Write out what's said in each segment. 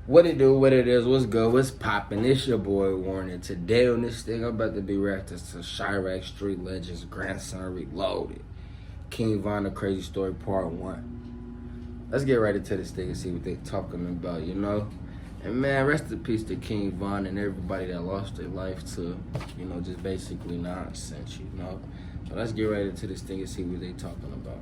What it do, what it is, what's good, what's poppin'? It's your boy Warren, and today on this thing, I'm about to be reacting to Chiraq Street Legends Grandson Reloaded. King Von, The Crazy Story Part 1. Let's get right into this thing and see what they talking about, you know? And man, rest in peace to King Von and everybody that lost their life to, you know, just basically nonsense, you know? So let's get right into this thing and see what they talking about.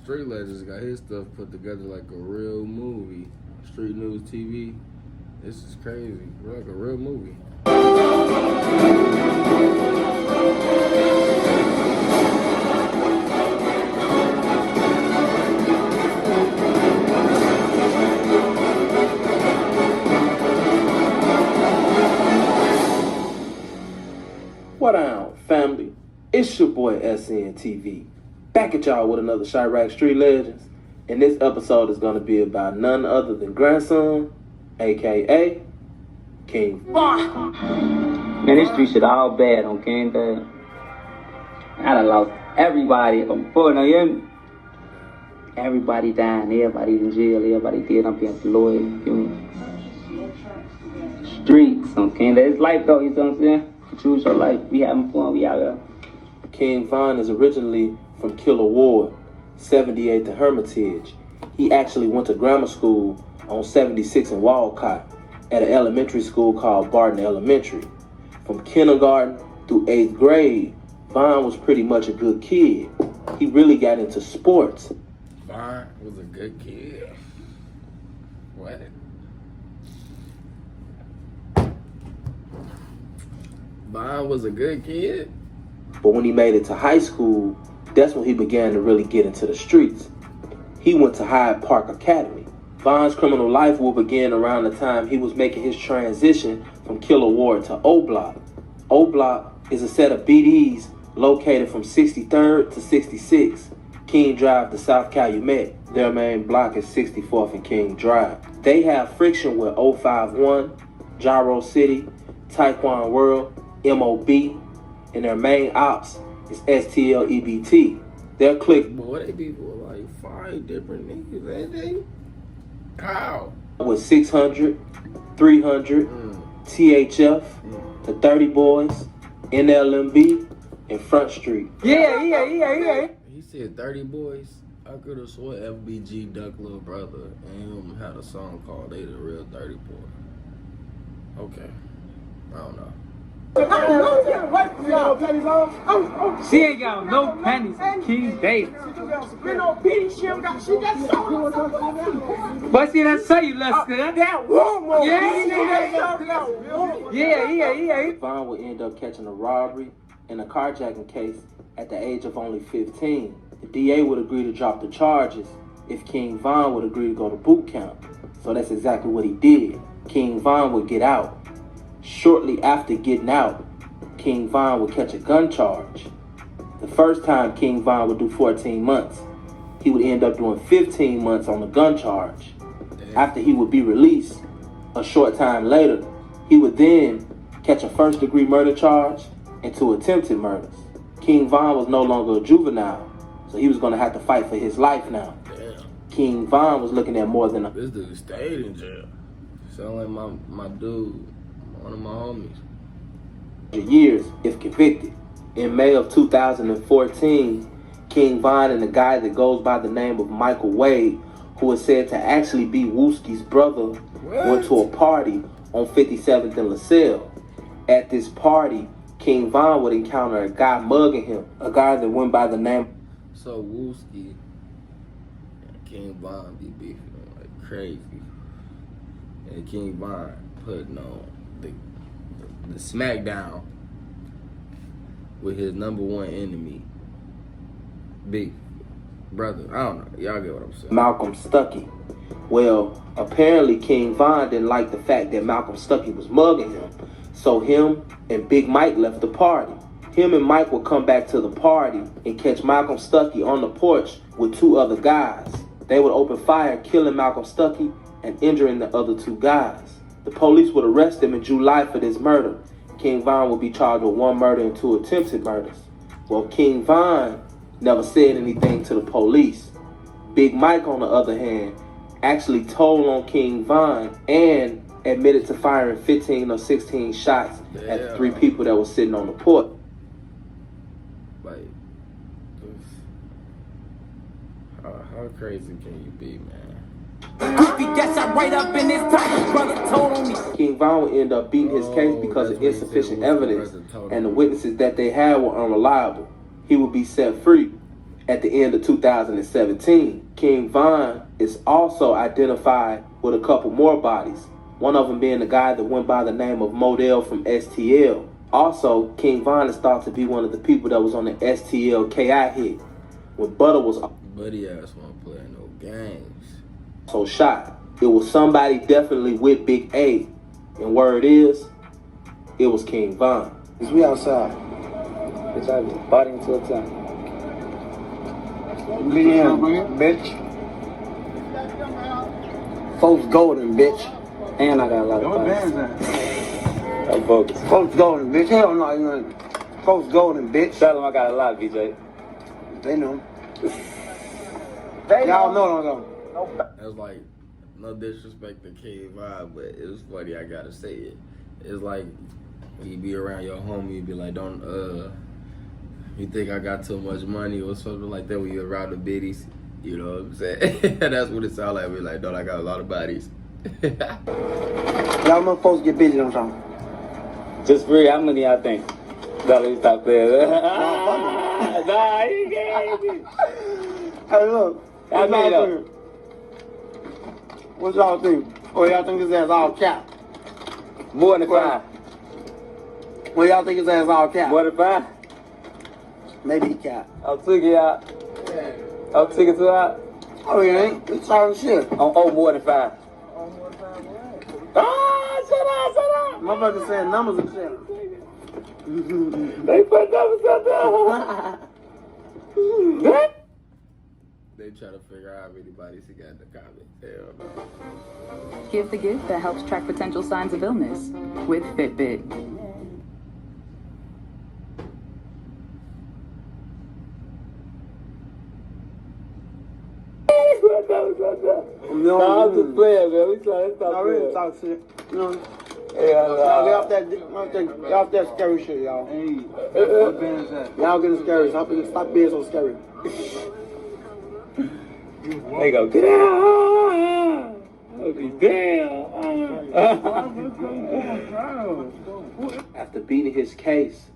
Street Legends got his stuff put together like a real movie. Street News TV. This is crazy. We're like a real movie. What on, family? It's your boy SNTV. Back at y'all with another Chiraq Street Legends. And this episode is going to be about none other than Grandson, a.k.a. King Von. Man, this street shit all bad on King Day. I done lost everybody before, now you hear me? Everybody dying, everybody in jail, everybody dead. I'm being employed, you feel me? Streets on King Day. It's life though, you know what I'm saying? Choose your life. We having fun, we out here. King Von is originally from Killer Ward, 78 to Hermitage. He actually went to grammar school on 76 in Walcott at an elementary school called Barton Elementary. From kindergarten through 8th grade, Von was pretty much a good kid. He really got into sports. Von was a good kid. What? Von was a good kid? But when he made it to high school, that's when he began to really get into the streets. He went to Hyde Park Academy. Von's criminal life will begin around the time he was making his transition from Killer Ward to O Block. O Block is a set of BDs located from 63rd to 66, King Drive to South Calumet. Their main block is 64th and King Drive. They have friction with 051, Gyro City, Taekwon World, MOB, and their main ops is STLEBT. Their clique, boy, they be like 5 different niggas, ain't they? How? With 600, 300, THF, the 30 Boys, NLMB, and Front Street. Yeah. He said 30 Boys. I could have swore FBG Duck Little Brother and him had a song called They the Real 30 Boy. Okay. I don't know. She ain't got no panties in King David. But see, that's how you left good. Yeah. Von would end up catching a robbery and a carjacking case at the age of only 15. The DA would agree to drop the charges if King Von would agree to go to boot camp. So that's exactly what he did. King Von would get out. Shortly after getting out, King Von would catch a gun charge. The first time King Von would do 14 months. He would end up doing 15 months on the gun charge. After he would be released, a short time later, he would then catch a first-degree murder charge and 2 attempted murders. King Von was no longer a juvenile, so he was going to have to fight for his life now. Damn. King Von was looking at more than a... This dude stayed in jail. Sound like my dude. One of my homies. Years if convicted. In May of 2014, King Von and a guy that goes by the name of Michael Wade, who is said to actually be Wooski's brother, went to a party on 57th and LaSalle. At this party, King Von would encounter a guy mugging him, a guy that went by the name. So Wooski and King Von be beefing like crazy. And King Von putting on the smackdown with his #1 enemy, Big Brother. I don't know. Y'all get what I'm saying. Malcolm Stuckey. Well, apparently King Von didn't like the fact that Malcolm Stuckey was mugging him. So him and Big Mike left the party. Him and Mike would come back to the party and catch Malcolm Stuckey on the porch with 2 other guys. They would open fire, killing Malcolm Stuckey and injuring the other 2 guys. The police would arrest him in July for this murder. King Von would be charged with 1 murder and 2 attempted murders. Well, King Von never said anything to the police. Big Mike, on the other hand, actually told on King Von and admitted to firing 15 or 16 shots at the 3 people that were sitting on the porch. Like, how crazy can you be, man? King Von would end up beating his case because of insufficient evidence, and the witnesses that they had were unreliable. He would be set free at the end of 2017. King Von is also identified with a couple more bodies, one of them being the guy that went by the name of Modell from STL. Also, King Von is thought to be one of the people that was on the STL KI hit when Butter was Buddy ass won't play no games. so shot. It was somebody definitely with Big A, and word is, it was King Von. We outside. Bitch, I was fighting till time. Me in, bitch. Folks golden, bitch. And I got a lot of fights. I'm focused. Folks golden, bitch. Hell no, you know. Folks golden, bitch. Tell them I got a lot, BJ. They know. Y'all know them. That's like, no disrespect to King Von, but it was funny, I gotta say it. It's like, when you be around your homie, you be like, don't, you think I got too much money or something like that when you around the biddies. You know what I'm saying? That's what it sound like. We're like, don't I got a lot of bodies. Y'all know folks get busy on something. Just free, how many y'all think? Let me stop there. Nah, you gave me. Hey, look. I made up. What y'all think? Or y'all think his ass all cap? More than 5. Well, y'all think his ass all cap? More than 5? Maybe he cap. I'll take it out. I'll take it out. Oh, he ain't. It's all shit. Oh, more than 5. Ah, shut up. Motherfucker saying numbers and shit. They put numbers up there. They try to figure out how many bodies he got in the comments. Hell no. Give the gift that helps track potential signs of illness with Fitbit. No, I'm just playing, man. We trying to stop I really playing. talk shit. You know? Yeah, Y'all get off that scary shit, y'all. Hey, what band is that? Y'all getting scary. Stop being so scary. They go, get out! Okay, damn! After beating his case,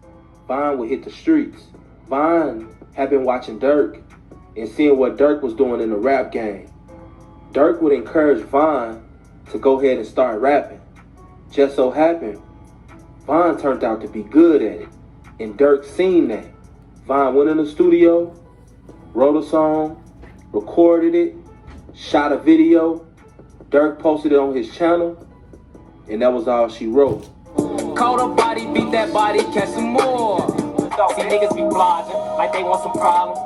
Von would hit the streets. Von had been watching Dirk and seeing what Dirk was doing in the rap game. Dirk would encourage Von to go ahead and start rapping. Just so happened, Von turned out to be good at it, and Dirk seen that. Von went in the studio, wrote a song, recorded it, shot a video. Dirk posted it on his channel, and that was all she wrote. Call the body, beat that body, catch some more. See niggas be flogging like they want some problems.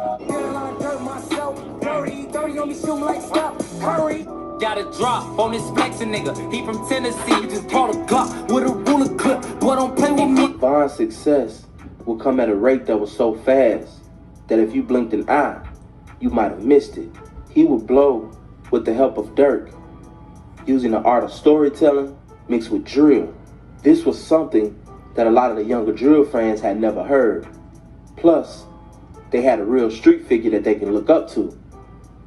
Got a drop on this flexing nigga. He from Tennessee, he just brought a Glock with a ruler clip. Boy, don't play with me. Von's success would come at a rate that was so fast that if you blinked an eye, you might have missed it. He would blow with the help of Dirk, using the art of storytelling mixed with drill. This was something that a lot of the younger drill fans had never heard. Plus, they had a real street figure that they can look up to.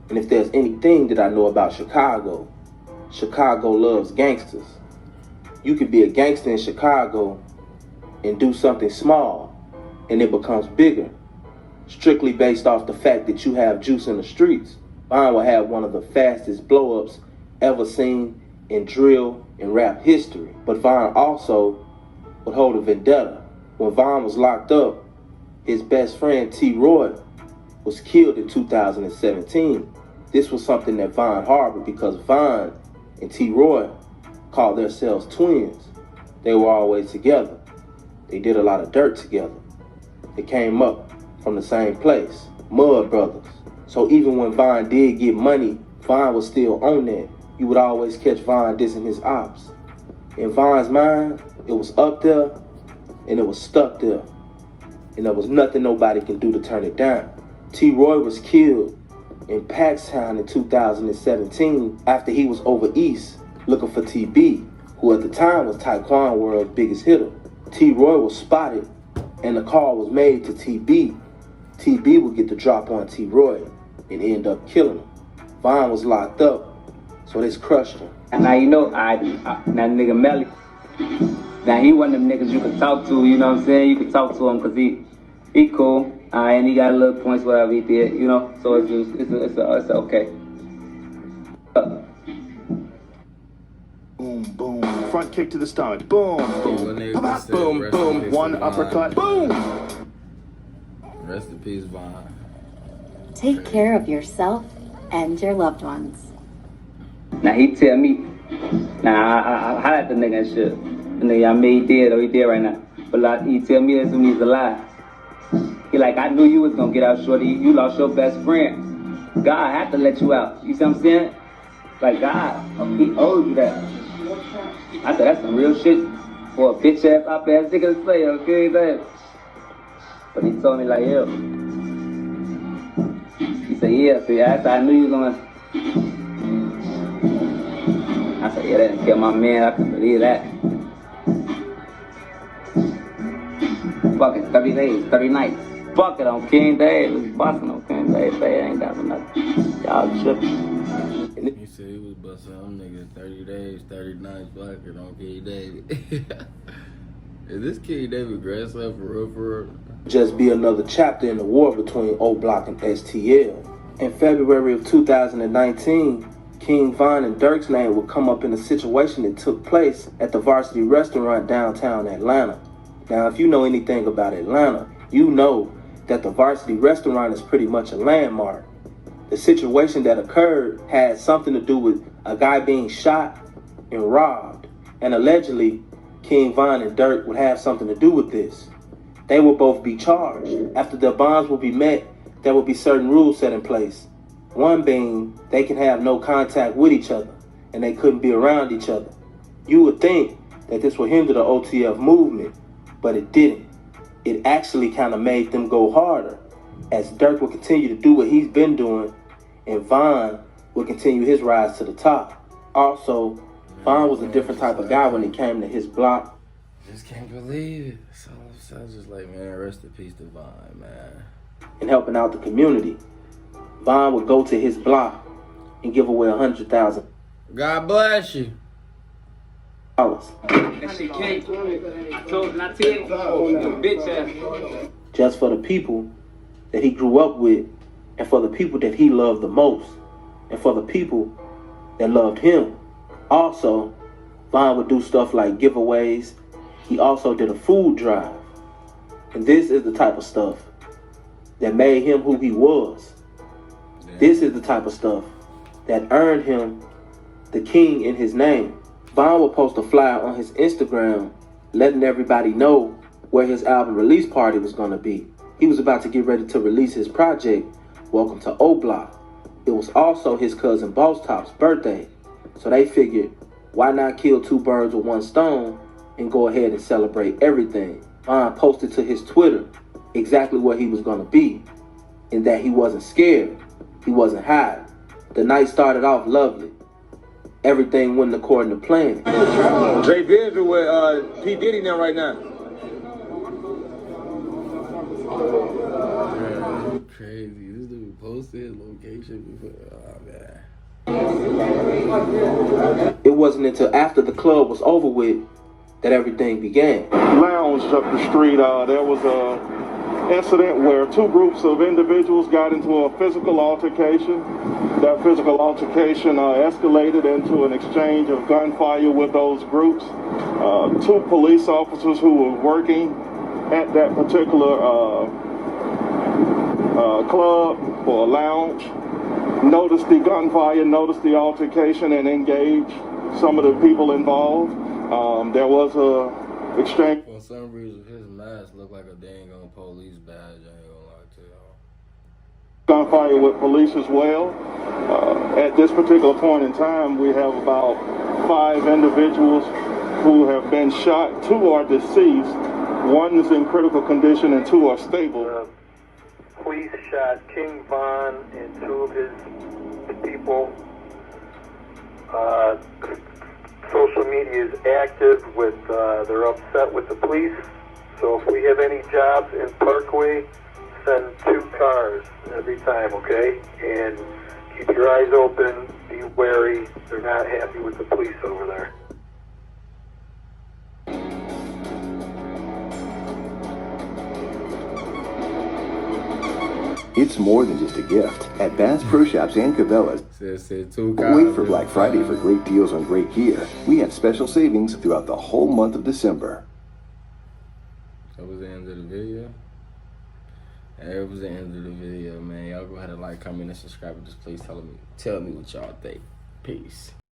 And if there's anything that I know about Chicago, Chicago loves gangsters. You could be a gangster in Chicago and do something small, and it becomes bigger, strictly based off the fact that you have juice in the streets. Von will have one of the fastest blow-ups ever seen in drill and rap history. But Von also would hold a vendetta. When Von was locked up, his best friend T. Roy was killed in 2017. This was something that Von harbored because Von and T. Roy called themselves twins. they were always together. They did a lot of dirt together. They came up from the same place, Mud Brothers. So even when Von did get money, Von was still on that. You would always catch Von dissing his ops. In Von's mind, it was up there and it was stuck there. And there was nothing nobody can do to turn it down. T-Roy was killed in Paxtown in 2017 after he was over east looking for TB, who at the time was Taekwondo World's biggest hitter. T-Roy was spotted and the call was made to TB. TB would get the drop on T-Roy and end up killing him. Von was locked up, so they crushed him. And now you know, that nigga Melly, now he one of them niggas you could talk to, you know what I'm saying? You could talk to him because he cool, and he got a little points whatever he did, you know? So it's okay. Boom, boom, front kick to the stomach, boom, boom, boom, boom, one uppercut, boom! Rest in peace, Von. Take care of yourself and your loved ones. Now he tell me, I holler at the nigga and shit. The nigga, I mean he did or he did right now. But like, he tell me this when he's alive. He like, I knew you was gonna get out shorty. You lost your best friend. God had to let you out. You see what I'm saying? Like God, he owed you that. I thought that's some real shit for a bitch ass op ass nigga to say, okay, that. But he told me like, yeah. He said, yeah, see, I knew you was gonna. I said, yeah, that didn't kill my man. I couldn't believe that. Fuck it, 30 days, 30 nights. Fuck it on King Day. It was busting on King Day. They ain't got nothing. Y'all tripping. He said he was busting on niggas 30 days, 30 nights, fuck it on King David. Is this King David grandson for real, for real? Just be another chapter in the war between O Block and STL. In February of 2019, King Von and Dirk's name would come up in a situation that took place at the Varsity Restaurant downtown Atlanta. Now, if you know anything about Atlanta, you know that the Varsity Restaurant is pretty much a landmark. The situation that occurred had something to do with a guy being shot and robbed, and allegedly, King Von and Dirk would have something to do with this. They will both be charged. After their bonds will be met, there will be certain rules set in place. One being, they can have no contact with each other, and they couldn't be around each other. You would think that this would hinder the OTF movement, but it didn't. It actually kind of made them go harder, as Dirk will continue to do what he's been doing, and Von will continue his rise to the top. Also, Von was a different type of guy when it came to his block. Just can't believe it. So I was just like, man, rest in peace to Von, man. And helping out the community. Von would go to his block and give away $100,000. God bless you. Just for the people that he grew up with, and for the people that he loved the most, and for the people that loved him. Also, Von would do stuff like giveaways. He also did a food drive. And this is the type of stuff that made him who he was. This is the type of stuff that earned him the king in his name. Von would post a flyer on his Instagram letting everybody know where his album release party was going to be. He was about to get ready to release his project, Welcome to O Block. It was also his cousin Boss Top's birthday. So they figured, why not kill two birds with one stone and go ahead and celebrate everything. Von posted to his Twitter exactly where he was going to be, and that he wasn't scared. He wasn't hiding. The night started off lovely. Everything went according to plan. Jay Viz with P. Diddy now right now. Man, crazy. This dude posted his location before. Oh, man. It wasn't until after the club was over with that everything began. Lounge up the street, there was a incident where two groups of individuals got into a physical altercation. That physical altercation escalated into an exchange of gunfire with those groups. Two police officers who were working at that particular club or lounge noticed the gunfire, noticed the altercation, and engaged some of the people involved. There was a exchange. For some reason, his mask looked like a dang on police badge. I ain't gonna lie to y'all. Gunfire with police as well. At this particular point in time, we have about 5 individuals who have been shot. 2 are deceased. 1 is in critical condition and 2 are stable. Police shot King Von and 2 of his people. Social media is active with, they're upset with the police. So if we have any jobs in Parkway, send 2 cars every time, okay? And keep your eyes open, be wary. They're not happy with the police over there. It's more than just a gift. At Bass Pro Shops and Cabela's, Said 2 cars. wait for Black Friday for great deals on great gear. We have special savings throughout the whole month of December. That was the end of the video. That was the end of the video, man. Y'all go ahead and like, comment, and subscribe. Just please tell me what y'all think. Peace.